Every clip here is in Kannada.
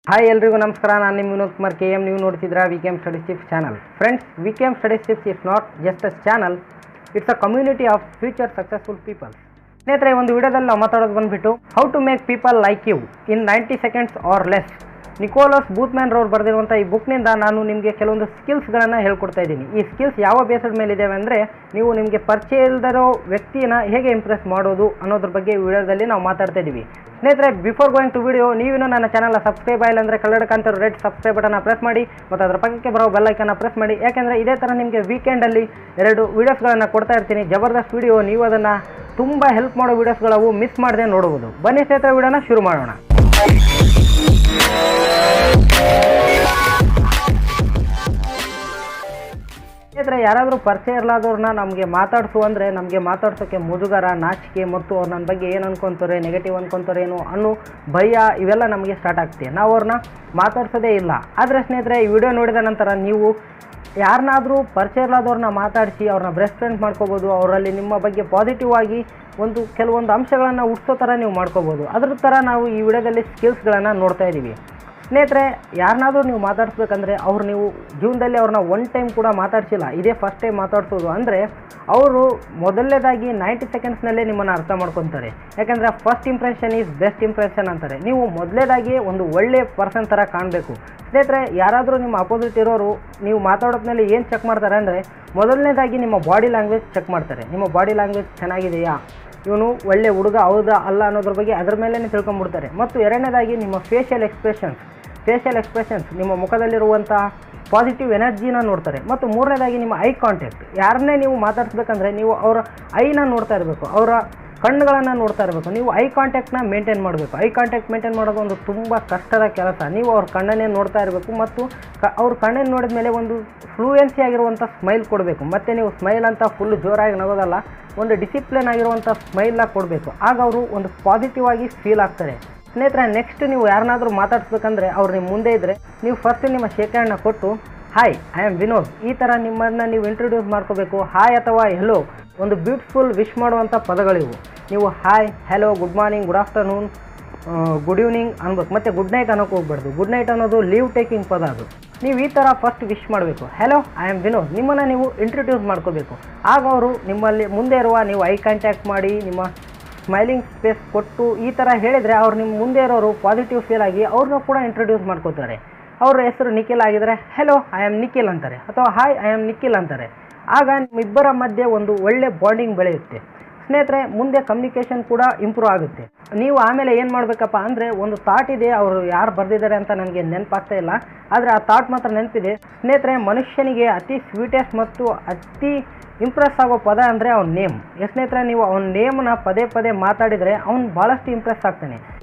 ಹಾಯ್ ಎಲ್ರಿಗೂ ನಮಸ್ಕಾರ. ನಾನು ನಿಮ್ಮ ವಿನೋದ್ ಕುಮಾರ್ KM. ನೀವು ನೋಡ್ತಿದ್ದೀರಾ V.K.M Study Tips channel. Friends, V.K.M Study Tips is not just a channel, it's a community of future successful people. ಸ್ನೇಹಿತರೆ, ಒಂದು ವಿಡಿಯೋದಲ್ಲಿ ನಾವು ಮಾತಾಡೋದು ಬಂದುಬಿಟ್ಟು how to make people like you in 90 seconds or less. Nicholas Boothman ರವರು ಬರೆದಿರುವಂಥ ಈ ಬುಕ್ನಿಂದ ನಾನು ನಿಮಗೆ ಕೆಲವೊಂದು ಸ್ಕಿಲ್ಸ್ಗಳನ್ನು ಹೇಳ್ಕೊಡ್ತಾ ಇದ್ದೀನಿ. ಈ ಸ್ಕಿಲ್ಸ್ ಯಾವ ಬೇಸದ ಮೇಲೆ ಇದ್ದಾವೆ ಅಂದರೆ, ನೀವು ನಿಮಗೆ ಪರಿಚಯ ಇಲ್ಲದಿರೋ ವ್ಯಕ್ತಿನ ಹೇಗೆ ಇಂಪ್ರೆಸ್ ಮಾಡೋದು ಅನ್ನೋದ್ರ ಬಗ್ಗೆ ಈ ವಿಡಿಯೋದಲ್ಲಿ ನಾವು ಮಾತಾಡ್ತಾ ಇದ್ದೀವಿ. ಸ್ನೇಹಿತರೆ, ಬಿಫೋರ್ ಗೋಯಿಂಗ್ ಟು ವಿಡಿಯೋ, ನೀವಿನ್ನೂ ನನ್ನ ಚಾನಲ್ನ ಸಬ್ಸ್ಕ್ರೈಬ್ ಆಗಿಲ್ಲ ಅಂದರೆ ಕನ್ನಡಕ್ಕಂತ ರೆಡ್ ಸಬ್ಸ್ಕ್ರೈಬ್ ಬಟನ್ನ ಪ್ರೆಸ್ ಮಾಡಿ ಮತ್ತು ಅದರ ಪಕ್ಕಕ್ಕೆ ಬರೋ ಬೆಲ್ ಐಕನ್ನ ಪ್ರೆಸ್ ಮಾಡಿ. ಯಾಕೆಂದರೆ ಇದೇ ಥರ ನಿಮಗೆ ವೀಕೆಂಡಲ್ಲಿ 2 ವೀಡಿಯೋಸ್ಗಳನ್ನು ಕೊಡ್ತಾ ಇರ್ತೀನಿ. ಜಬರ್ದಸ್ತ್ ವಿಡಿಯೋ, ನೀವು ಅದನ್ನು ತುಂಬ ಹೆಲ್ಪ್ ಮಾಡೋ ವೀಡಿಯೋಸ್ಗಳವು ಮಿಸ್ ಮಾಡದೆ ನೋಡ್ಬೋದು. ಬನ್ನಿ ಸ್ನೇಹಿತರೆ, ವಿಡಿಯೋನ ಶುರು ಮಾಡೋಣ. ಸ್ನೇಹಿತರೆ, ಯಾರಾದರೂ ಪರಿಚಯ ಇರಲಾದವ್ರನ್ನ ನಮಗೆ ಮಾತಾಡಿಸು ಅಂದರೆ ನಮಗೆ ಮಾತಾಡ್ಸೋಕ್ಕೆ ಮುಜುಗರ, ನಾಚಿಕೆ ಮತ್ತು ಅವ್ರು ನನ್ನ ಬಗ್ಗೆ ಏನು ಅನ್ಕೊತಾರೆ, ನೆಗೆಟಿವ್ ಅನ್ಕೊತಾರೆ ಏನೋ ಅನ್ನೋ ಭಯ, ಇವೆಲ್ಲ ನಮಗೆ ಸ್ಟಾರ್ಟ್ ಆಗ್ತಿದೆ. ನಾವು ಅವ್ರನ್ನ ಮಾತಾಡ್ಸೋದೇ ಇಲ್ಲ. ಆದರೆ ಸ್ನೇಹಿತರೆ, ಈ ವಿಡಿಯೋ ನೋಡಿದ ನಂತರ ನೀವು ಯಾರನ್ನಾದರೂ ಪರಿಚಯ ಇರಲಾದವ್ರನ್ನ ಮಾತಾಡಿಸಿ ಅವ್ರನ್ನ ಬೆಸ್ಟ್ ಫ್ರೆಂಡ್ ಮಾಡ್ಕೋಬೋದು. ಅವರಲ್ಲಿ ನಿಮ್ಮ ಬಗ್ಗೆ ಪಾಸಿಟಿವ್ ಆಗಿ ಕೆಲವೊಂದು ಅಂಶಗಳನ್ನು ಹುಟ್ಟಿಸೋ ಥರ ನೀವು ಮಾಡ್ಕೋಬೋದು. ಅದ್ರ ಥರ ನಾವು ಈ ವಿಡಿಯೋದಲ್ಲಿ ಸ್ಕಿಲ್ಸ್ಗಳನ್ನು ನೋಡ್ತಾ ಇದ್ದೀವಿ. ಸ್ನೇಹಿತರೆ, ಯಾರನ್ನಾದರೂ ನೀವು ಮಾತಾಡಿಸ್ಬೇಕಂದ್ರೆ ನೀವು ಜೀವನದಲ್ಲಿ ಅವ್ರನ್ನ ಒನ್ ಟೈಮ್ ಕೂಡ ಮಾತಾಡ್ಸಿಲ್ಲ, ಇದೇ ಫಸ್ಟ್ ಟೈಮ್ ಮಾತಾಡ್ಸೋದು ಅಂದರೆ ಅವರು ಮೊದಲನೇದಾಗಿ 90 ಸೆಕೆಂಡ್ಸ್ನಲ್ಲೇ ನಿಮ್ಮನ್ನು ಅರ್ಥ ಮಾಡ್ಕೊತಾರೆ. ಯಾಕೆಂದರೆ first impression is best impression ಅಂತಾರೆ. ನೀವು ಮೊದಲನೇದಾಗಿ ಒಂದು ಒಳ್ಳೆಯ ಪರ್ಸನ್ ಥರ ಕಾಣಬೇಕು. ಸ್ನೇಹಿತರೆ, ಯಾರಾದರೂ ನಿಮ್ಮ ಅಪೋಸಿಟ್ ಇರೋರು ನೀವು ಮಾತಾಡೋದ್ಮೇಲೆ ಏನು ಚೆಕ್ ಮಾಡ್ತಾರೆ ಅಂದರೆ, ಮೊದಲನೇದಾಗಿ ನಿಮ್ಮ ಬಾಡಿ ಲ್ಯಾಂಗ್ವೇಜ್ ಚೆಕ್ ಮಾಡ್ತಾರೆ. ನಿಮ್ಮ ಬಾಡಿ ಲ್ಯಾಂಗ್ವೇಜ್ ಚೆನ್ನಾಗಿದೆಯಾ, ಇವನು ಒಳ್ಳೆ ಹುಡುಗ ಹೌದಾ ಅಲ್ಲ ಅನ್ನೋದ್ರ ಬಗ್ಗೆ ಅದರ ಮೇಲೇ ತಿಳ್ಕೊಂಬಿಡ್ತಾರೆ. ಮತ್ತು ಎರಡನೇದಾಗಿ ನಿಮ್ಮ ಫೇಶಿಯಲ್ ಎಕ್ಸ್ಪ್ರೆಷನ್ಸ್ ನಿಮ್ಮ ಮುಖದಲ್ಲಿರುವಂಥ ಪಾಸಿಟಿವ್ ಎನರ್ಜಿನ ನೋಡ್ತಾರೆ. ಮತ್ತು ಮೂರನೇದಾಗಿ ನಿಮ್ಮ ಐ ಕಾಂಟ್ಯಾಕ್ಟ್. ಯಾರನ್ನೇ ನೀವು ಮಾತಾಡಿಸ್ಬೇಕಂದ್ರೆ ನೀವು ಅವರ ಐನ ನೋಡ್ತಾ ಇರಬೇಕು, ಅವರ ಕಣ್ಣುಗಳನ್ನು ನೋಡ್ತಾ ಇರಬೇಕು. ನೀವು ಐ ಕಾಂಟ್ಯಾಕ್ಟ್ನ ಮೇಂಟೈನ್ ಮಾಡಬೇಕು. ಐ ಕಾಂಟ್ಯಾಕ್ಟ್ ಮೇಂಟೈನ್ ಮಾಡೋದು ಒಂದು ತುಂಬ ಕಷ್ಟದ ಕೆಲಸ. ನೀವು ಅವ್ರ ಕಣ್ಣನ್ನೇ ನೋಡ್ತಾ ಇರಬೇಕು ಮತ್ತು ಅವ್ರ ಕಣ್ಣನ್ನು ನೋಡಿದ ಮೇಲೆ ಒಂದು ಫ್ಲೂಯೆನ್ಸಿ ಆಗಿರುವಂಥ ಸ್ಮೈಲ್ ಕೊಡಬೇಕು. ಮತ್ತು ನೀವು ಸ್ಮೈಲ್ ಅಂತ ಫುಲ್ ಜೋರಾಗಿ ನಗೋದಲ್ಲ, ಒಂದು ಡಿಸಿಪ್ಲಿನ್ ಆಗಿರುವಂಥ ಸ್ಮೈಲ್ನ ಕೊಡಬೇಕು. ಆಗ ಅವರು ಒಂದು ಪಾಸಿಟಿವ್ ಆಗಿ ಫೀಲ್ ಆಗ್ತಾರೆ. ಸ್ನೇಹಿತರೆ, ನೆಕ್ಸ್ಟ್ ನೀವು ಯಾರನ್ನಾದರೂ ಮಾತಾಡಿಸ್ಬೇಕಂದ್ರೆ ಅವ್ರು ನಿಮ್ಮ ಮುಂದೆ ಇದ್ದರೆ ನೀವು ಫಸ್ಟ್ ನಿಮ್ಮ ಶೇಕ್ ಹ್ಯಾಂಡ್ನ ಕೊಟ್ಟು ಹಾಯ್, ಐ ಆಮ್ ವಿನೋದ್, ಈ ಥರ ನಿಮ್ಮನ್ನು ನೀವು ಇಂಟ್ರೊಡ್ಯೂಸ್ ಮಾಡ್ಕೋಬೇಕು. ಹಾಯ್ ಅಥವಾ ಹೆಲೋ ಒಂದು ಬ್ಯೂಟಿಫುಲ್ ವಿಶ್ ಮಾಡುವಂಥ ಪದಗಳಿವು. ನೀವು hi, hello, good morning, good afternoon, good evening ಅನ್ಬೇಕು. ಮತ್ತು ಗುಡ್ ನೈಟ್ ಅನ್ನೋಕೆ ಹೋಗ್ಬಾರ್ದು. ಗುಡ್ ನೈಟ್ ಅನ್ನೋದು ಲೀವ್ ಟೇಕಿಂಗ್ ಪದ. ಅದು ನೀವು ಈ ಥರ ಫಸ್ಟ್ ವಿಶ್ ಮಾಡಬೇಕು. ಹೆಲೋ, ಐ ಆಮ್ ವಿನೋದ್, ನಿಮ್ಮನ್ನು ನೀವು ಇಂಟ್ರೊಡ್ಯೂಸ್ ಮಾಡ್ಕೋಬೇಕು. ಆಗ ಅವರು ನಿಮ್ಮಲ್ಲಿ ಮುಂದೆ ಇರುವ ನೀವು ಐ ಕಾಂಟ್ಯಾಕ್ಟ್ ಮಾಡಿ ನಿಮ್ಮ ಸ್ಮೈಲಿಂಗ್ ಸ್ಪೇಸ್ ಕೊಟ್ಟು ಈ ಥರ ಹೇಳಿದರೆ ಅವ್ರು ನಿಮ್ಮ ಮುಂದೆ ಇರೋರು ಪಾಸಿಟಿವ್ ಫೀಲ್ ಆಗಿ ಅವ್ರನ್ನೂ ಕೂಡ ಇಂಟ್ರೊಡ್ಯೂಸ್ ಮಾಡ್ಕೋತಾರೆ. ಅವ್ರ ಹೆಸರು ನಿಖಿಲ್ ಆಗಿದರೆ ಹೆಲೋ, ಐ ಆಮ್ ನಿಖಿಲ್ ಅಂತಾರೆ, ಅಥವಾ ಹಾಯ್, ಐ ಆಮ್ ನಿಖಿಲ್ ಅಂತಾರೆ. ಆಗ ನಿಮ್ಮಿಬ್ಬರ ಮಧ್ಯೆ ಒಂದು ಒಳ್ಳೆ ಬಾಂಡಿಂಗ್ ಬೆಳೆಯುತ್ತೆ. ಸ್ನೇಹಿತರೆ, ಮುಂದೆ ಕಮ್ಯುನಿಕೇಷನ್ ಕೂಡ ಇಂಪ್ರೂವ್ ಆಗುತ್ತೆ. ನೀವು ಆಮೇಲೆ ಏನು ಮಾಡಬೇಕಪ್ಪ ಅಂದರೆ, ಒಂದು ಥಾಟ್ ಇದೆ, ಅವರು ಯಾರು ಬರೆದಿದ್ದಾರೆ ಅಂತ ನನಗೆ ನೆನಪಾಗ್ತಾ ಇಲ್ಲ, ಆದರೆ ಆ ಥಾಟ್ ಮಾತ್ರ ನೆನಪಿದೆ. ಸ್ನೇಹಿತರೆ, ಮನುಷ್ಯನಿಗೆ ಅತಿ ಸ್ವೀಟೆಸ್ಟ್ ಮತ್ತು ಅತಿ ಇಂಪ್ರೆಸ್ ಆಗೋ ಪದ ಅಂದರೆ ಅವ್ನ ನೇಮ್. ಸ್ನೇಹಿತರೆ, ನೀವು ಅವನ ನೇಮನ್ನ ಪದೇ ಪದೇ ಮಾತಾಡಿದರೆ ಅವ್ನು ಭಾಳಷ್ಟು ಇಂಪ್ರೆಸ್ ಆಗ್ತಾನೆ.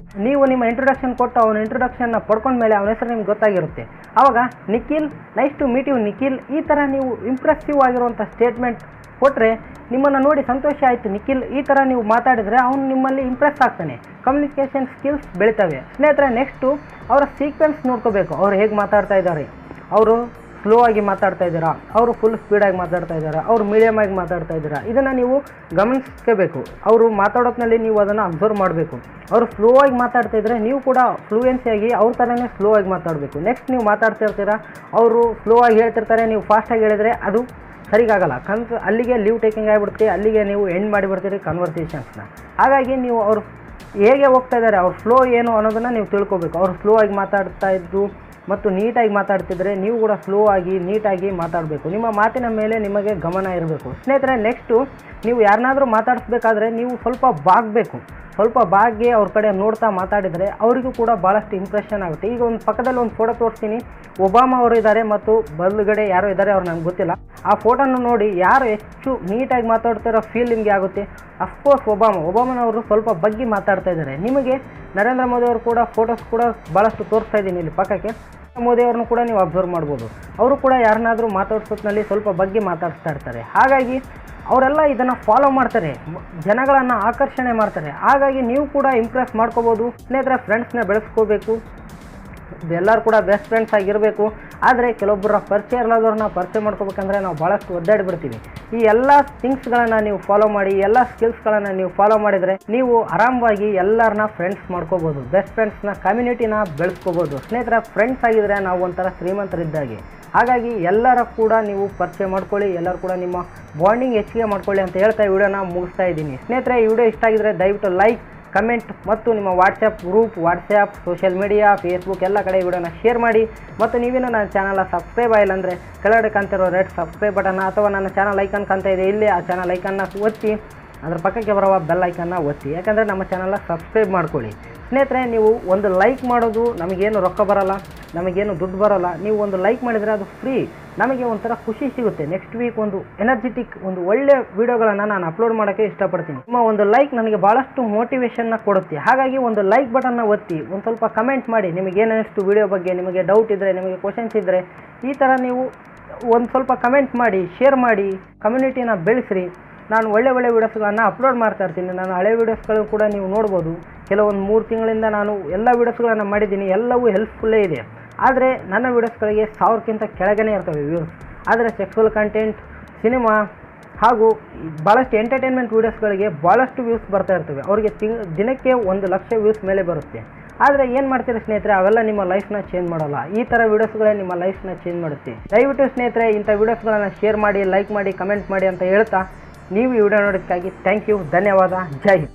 ನೀವು ನಿಮ್ಮ ಇಂಟ್ರೊಡಕ್ಷನ್ ಕೊಟ್ಟು ಅವನ ಇಂಟ್ರೊಡಕ್ಷನ್ನ ಪಡ್ಕೊಂಡ್ಮೇಲೆ ಅವನ ಹೆಸರು ನಿಮ್ಗೆ ಗೊತ್ತಾಗಿರುತ್ತೆ. ಆವಾಗ Nikhil, nice to meet you Nikhil, ಈ ಥರ ನೀವು ಇಂಪ್ರೆಸಿವ್ ಆಗಿರುವಂಥ ಸ್ಟೇಟ್ಮೆಂಟ್ ಕೊಟ್ಟರೆ ನಿಮ್ಮನ್ನು ನೋಡಿ ಸಂತೋಷ ಆಯಿತು ನಿಖಿಲ್, ಈ ಥರ ನೀವು ಮಾತಾಡಿದರೆ ಅವನು ನಿಮ್ಮಲ್ಲಿ ಇಂಪ್ರೆಸ್ ಆಗ್ತಾನೆ. ಕಮ್ಯುನಿಕೇಷನ್ ಸ್ಕಿಲ್ಸ್ ಬೆಳಿತವೆ. ಸ್ನೇಹಿತರೆ, ನೆಕ್ಸ್ಟು ಅವರ ಸೀಕ್ವೆನ್ಸ್ ನೋಡ್ಕೋಬೇಕು. ಅವ್ರು ಹೇಗೆ ಮಾತಾಡ್ತಾ ಇದ್ದಾರೆ, ಅವರು ಸ್ಲೋ ಆಗಿ ಮಾತಾಡ್ತಾ ಇದ್ದೀರಾ, ಅವರು ಫುಲ್ ಸ್ಪೀಡಾಗಿ ಮಾತಾಡ್ತಾ ಇದ್ದಾರೆ, ಅವರು ಮೀಡಿಯಮ್ ಆಗಿ ಮಾತಾಡ್ತಾ ಇದ್ದೀರಾ, ಇದನ್ನು ನೀವು ಗಮನಿಸ್ಕೋಬೇಕು. ಅವರು ಮಾತಾಡೋದ್ರಲ್ಲಿ ನೀವು ಅದನ್ನು ಅಬ್ಸರ್ವ್ ಮಾಡಬೇಕು. ಅವರು ಸ್ಲೋ ಆಗಿ ಮಾತಾಡ್ತಾ ಇದ್ದರೆ ನೀವು ಕೂಡ ಫ್ಲೂಯೆನ್ಸಿಯಾಗಿ ಅವ್ರ ಥರನೇ ಸ್ಲೋ ಆಗಿ ಮಾತಾಡಬೇಕು. ನೆಕ್ಸ್ಟ್ ನೀವು ಮಾತಾಡ್ತಾ ಇರ್ತೀರಾ, ಅವರು ಸ್ಲೋ ಆಗಿ ಹೇಳ್ತಿರ್ತಾರೆ, ನೀವು ಫಾಸ್ಟಾಗಿ ಹೇಳಿದರೆ ಅದು ಸರಿಗಾಗಲ್ಲ. ಅಲ್ಲಿಗೆ ಲೀವ್ ಟೇಕಿಂಗ್ ಆಗಿಬಿಡುತ್ತೆ, ಅಲ್ಲಿಗೆ ನೀವು ಎಂಡ್ ಮಾಡಿಬಿಡ್ತೀರಿ ಕನ್ವರ್ಸೇಷನ್ಸ್ನ. ಹಾಗಾಗಿ ನೀವು ಅವರು ಹೇಗೆ ಹೋಗ್ತಾ ಇದ್ದಾರೆ, ಅವ್ರ ಫ್ಲೋ ಏನು ಅನ್ನೋದನ್ನು ನೀವು ತಿಳ್ಕೊಬೇಕು. ಅವರು ಸ್ಲೋ ಆಗಿ ಮಾತಾಡ್ತಾ ಇದ್ದು ಮತ್ತು ನೀಟಾಗಿ ಮಾತಾಡ್ತಿದ್ರೆ ನೀವು ಕೂಡ ಸ್ಲೋ ಆಗಿ ನೀಟಾಗಿ ಮಾತಾಡಬೇಕು. ನಿಮ್ಮ ಮಾತಿನ ಮೇಲೆ ನಿಮಗೆ ಗಮನ ಇರಬೇಕು. ಸ್ನೇಹಿತರೆ, ನೆಕ್ಸ್ಟು ನೀವು ಯಾರನ್ನಾದರೂ ಮಾತಾಡಿಸ್ಬೇಕಾದ್ರೆ ನೀವು ಸ್ವಲ್ಪ ಬಾಗಿ ಅವ್ರ ಕಡೆ ನೋಡ್ತಾ ಮಾತಾಡಿದರೆ ಅವರಿಗೂ ಕೂಡ ಭಾಳಷ್ಟು ಇಂಪ್ರೆಷನ್ ಆಗುತ್ತೆ. ಈಗ ಒಂದು ಪಕ್ಕದಲ್ಲಿ ಒಂದು ಫೋಟೋ ತೋರಿಸ್ತೀನಿ. ಒಬಾಮಾ ಅವರು ಇದ್ದಾರೆ ಮತ್ತು ಬಲಗಡೆ ಯಾರೋ ಇದ್ದಾರೆ, ಅವ್ರು ನನಗೆ ಗೊತ್ತಿಲ್ಲ. ಆ ಫೋಟೋನ ನೋಡಿ ಯಾರು ಹೆಚ್ಚು ನೀಟಾಗಿ ಮಾತಾಡ್ತಾರೋ ಫೀಲ್ ನಿಮಗೆ ಆಗುತ್ತೆ. ಅಫ್ಕೋರ್ಸ್ ಒಬಾಮನವರು ಸ್ವಲ್ಪ ಬಗ್ಗೆ ಮಾತಾಡ್ತಾ ಇದ್ದಾರೆ. ನಿಮಗೆ ನರೇಂದ್ರ ಮೋದಿ ಅವರು ಕೂಡ ಫೋಟೋಸ್ ಕೂಡ ಭಾಳಷ್ಟು ತೋರಿಸ್ತಾ ಇದ್ದೀನಿ ಇಲ್ಲಿ ಪಕ್ಕಕ್ಕೆ. ಮೋದಿ ಅವ್ರನ್ನೂ ಕೂಡ ನೀವು ಅಬ್ಸರ್ವ್ ಮಾಡ್ಬೋದು. ಅವರು ಕೂಡ ಯಾರನ್ನಾದರೂ ಮಾತಾಡ್ಸೋದ್ರಲ್ಲಿ ಸ್ವಲ್ಪ ಬಗ್ಗೆ ಮಾತಾಡ್ತಾ ಇರ್ತಾರೆ. ಹಾಗಾಗಿ ಅವರೆಲ್ಲ ಇದನ್ನು ಫಾಲೋ ಮಾಡ್ತಾರೆ, ಜನಗಳನ್ನು ಆಕರ್ಷಣೆ ಮಾಡ್ತಾರೆ. ಹಾಗಾಗಿ ನೀವು ಕೂಡ ಇಂಪ್ರೆಸ್ ಮಾಡ್ಕೋಬೋದು. ಸ್ನೇಹಿತರೆ, ಫ್ರೆಂಡ್ಸ್ನ ಬೆಳೆಸ್ಕೋಬೇಕು. ಎಲ್ಲರೂ ಕೂಡ ಬೆಸ್ಟ್ ಫ್ರೆಂಡ್ಸ್ ಆಗಿರಬೇಕು. ಆದರೆ ಕೆಲವೊಬ್ಬರ ಪರಿಚಯ ಇರಲಾದವ್ರನ್ನ ಪರಿಚಯ ಮಾಡ್ಕೋಬೇಕಂದ್ರೆ ನಾವು ಭಾಳಷ್ಟು ಒದ್ದಾಡಿಬಿಡ್ತೀವಿ. ಈ ಎಲ್ಲ ಥಿಂಗ್ಸ್ಗಳನ್ನು ನೀವು ಫಾಲೋ ಮಾಡಿ, ಎಲ್ಲ ಸ್ಕಿಲ್ಸ್ಗಳನ್ನು ನೀವು ಫಾಲೋ ಮಾಡಿದರೆ ನೀವು ಆರಾಮವಾಗಿ ಎಲ್ಲರನ್ನ ಫ್ರೆಂಡ್ಸ್ ಮಾಡ್ಕೋಬೋದು, ಬೆಸ್ಟ್ ಫ್ರೆಂಡ್ಸ್ನ ಕಮ್ಯುನಿಟಿನ ಬೆಳೆಸ್ಕೋಬೋದು. ಸ್ನೇಹಿತರ, ಫ್ರೆಂಡ್ಸ್ ಆಗಿದ್ರೆ ನಾವು ಒಂಥರ ಶ್ರೀಮಂತರಿದ್ದಾಗೆ. ಹಾಗಾಗಿ ಎಲ್ಲರ ಕೂಡ ನೀವು ಪರಿಚಯ ಮಾಡ್ಕೊಳ್ಳಿ, ಎಲ್ಲರೂ ಕೂಡ ನಿಮ್ಮ ಬಾಂಡಿಂಗ್ ಹೆಚ್ಚಿಗೆ ಮಾಡ್ಕೊಳ್ಳಿ ಅಂತ ಹೇಳ್ತಾ ಈ ವಿಡಿಯೋನ ಮುಗಿಸ್ತಾ ಇದ್ದೀನಿ. ಸ್ನೇಹಿತರೆ, ಈ ವಿಡಿಯೋ ಇಷ್ಟ ಆಗಿದ್ರೆ ದಯವಿಟ್ಟು ಲೈಕ್, ಕಮೆಂಟ್ ಮತ್ತು ನಿಮ್ಮ WhatsApp group, WhatsApp, social media, Facebook ಎಲ್ಲ ಕಡೆ ಈ ವಿಡಿಯೋನ ಶೇರ್ ಮಾಡಿ. ಮತ್ತು ನೀವೇನೋ ನನ್ನ ಚಾನಲ್ ಸಬ್ಸ್ಕ್ರೈಬ್ ಆಗಿಲ್ಲ ಅಂದರೆ ಕೆಳಗಡೆ ಕಾಣ್ತಿರೋ ರೆಡ್ ಸಬ್ಸ್ಕ್ರೈಬ್ ಬಟನ್ ಅಥವಾ ನನ್ನ ಚಾನಲ್ ಐಕನ್ ಕಾಣ್ತಾ ಇದೆ ಇಲ್ಲಿ, ಆ ಚಾನಲ್ ಐಕನ್ನ ಒತ್ತಿ ಅದರ ಪಕ್ಕಕ್ಕೆ ಬರುವ ಬೆಲ್ ಐಕನ್ನ ಒತ್ತಿ. ಯಾಕಂದರೆ ನಮ್ಮ ಚಾನಲ್ನ ಸಬ್ಸ್ಕ್ರೈಬ್ ಮಾಡ್ಕೊಳ್ಳಿ. ಸ್ನೇಹಿತರೆ, ನೀವು ಒಂದು ಲೈಕ್ ಮಾಡೋದು ನಮಗೇನು ರೊಕ್ಕ ಬರೋಲ್ಲ, ನಮಗೇನು ದುಡ್ಡು ಬರೋಲ್ಲ. ನೀವು ಒಂದು ಲೈಕ್ ಮಾಡಿದರೆ ಅದು ಫ್ರೀ, ನಮಗೆ ಒಂಥರ ಖುಷಿ ಸಿಗುತ್ತೆ. ನೆಕ್ಸ್ಟ್ ವೀಕ್ ಒಂದು ಎನರ್ಜೆಟಿಕ್ ಒಂದು ಒಳ್ಳೆ ವೀಡಿಯೋಗಳನ್ನು ನಾನು ಅಪ್ಲೋಡ್ ಮಾಡೋಕ್ಕೆ ಇಷ್ಟಪಡ್ತೀನಿ. ನಿಮ್ಮ ಒಂದು ಲೈಕ್ ನನಗೆ ಭಾಳಷ್ಟು ಮೋಟಿವೇಶನ್ನ ಕೊಡುತ್ತೆ. ಹಾಗಾಗಿ ಒಂದು ಲೈಕ್ ಬಟನ್ನ ಒತ್ತಿ, ಒಂದು ಸ್ವಲ್ಪ ಕಮೆಂಟ್ ಮಾಡಿ, ನಿಮಗೇನಿಷ್ಟು ವೀಡಿಯೋ ಬಗ್ಗೆ ನಿಮಗೆ ಡೌಟ್ ಇದ್ದರೆ, ನಿಮಗೆ ಕ್ವಶನ್ಸ್ ಇದ್ದರೆ ಈ ಥರ ನೀವು ಒಂದು ಸ್ವಲ್ಪ ಕಮೆಂಟ್ ಮಾಡಿ, ಶೇರ್ ಮಾಡಿ, ಕಮ್ಯುನಿಟಿನ ಬೆಳೆಸ್ರಿ. ನಾನು ಒಳ್ಳೆ ವೀಡಿಯೋಸ್ಗಳನ್ನು ಅಪ್ಲೋಡ್ ಮಾಡ್ತಾ ಇರ್ತೀನಿ. ನಾನು ಹಳೆ ವೀಡಿಯೋಸ್ಗಳು ಕೂಡ ನೀವು ನೋಡ್ಬೋದು. ಕೆಲವೊಂದು 3 ತಿಂಗಳಿಂದ ನಾನು ಎಲ್ಲ ವೀಡಿಯೋಸ್ಗಳನ್ನು ಮಾಡಿದ್ದೀನಿ, ಎಲ್ಲವೂ ಹೆಲ್ಪ್ಫುಲ್ಲೇ ಇದೆ. ಆದರೆ ನನ್ನ ವೀಡಿಯೋಸ್ಗಳಿಗೆ 1000ಕ್ಕಿಂತ ಕೆಳಗೇ ಇರ್ತವೆ ವ್ಯೂಸ್. ಆದರೆ ಸೆಕ್ಸುವಲ್ ಕಂಟೆಂಟ್, ಸಿನಿಮಾ ಹಾಗೂ ಭಾಳಷ್ಟು ಎಂಟರ್ಟೈನ್ಮೆಂಟ್ ವೀಡಿಯೋಸ್ಗಳಿಗೆ ಭಾಳಷ್ಟು ವ್ಯೂಸ್ ಬರ್ತಾ ಇರ್ತವೆ. ಅವರಿಗೆ ದಿನಕ್ಕೆ 1,00,000 ವ್ಯೂಸ್ ಮೇಲೆ ಬರುತ್ತೆ. ಆದರೆ ಏನು ಮಾಡ್ತೀರಿ ಸ್ನೇಹಿತರೆ, ಅವೆಲ್ಲ ನಿಮ್ಮ ಲೈಫ್ನ ಚೇಂಜ್ ಮಾಡೋಲ್ಲ. ಈ ಥರ ವೀಡಿಯೋಸ್ಗಳೇ ನಿಮ್ಮ ಲೈಫ್ನ ಚೇಂಜ್ ಮಾಡುತ್ತೆ. ದಯವಿಟ್ಟು ಸ್ನೇಹಿತರೆ, ಇಂಥ ವೀಡಿಯೋಸ್ಗಳನ್ನು ಶೇರ್ ಮಾಡಿ, ಲೈಕ್ ಮಾಡಿ, ಕಮೆಂಟ್ ಮಾಡಿ ಅಂತ ಹೇಳ್ತಾ ನೀವು ಈ ವಿಡಿಯೋ ನೋಡೋದಕ್ಕಾಗಿ ಥ್ಯಾಂಕ್ ಯು, ಧನ್ಯವಾದ, ಜೈ ಹಿಂದ್.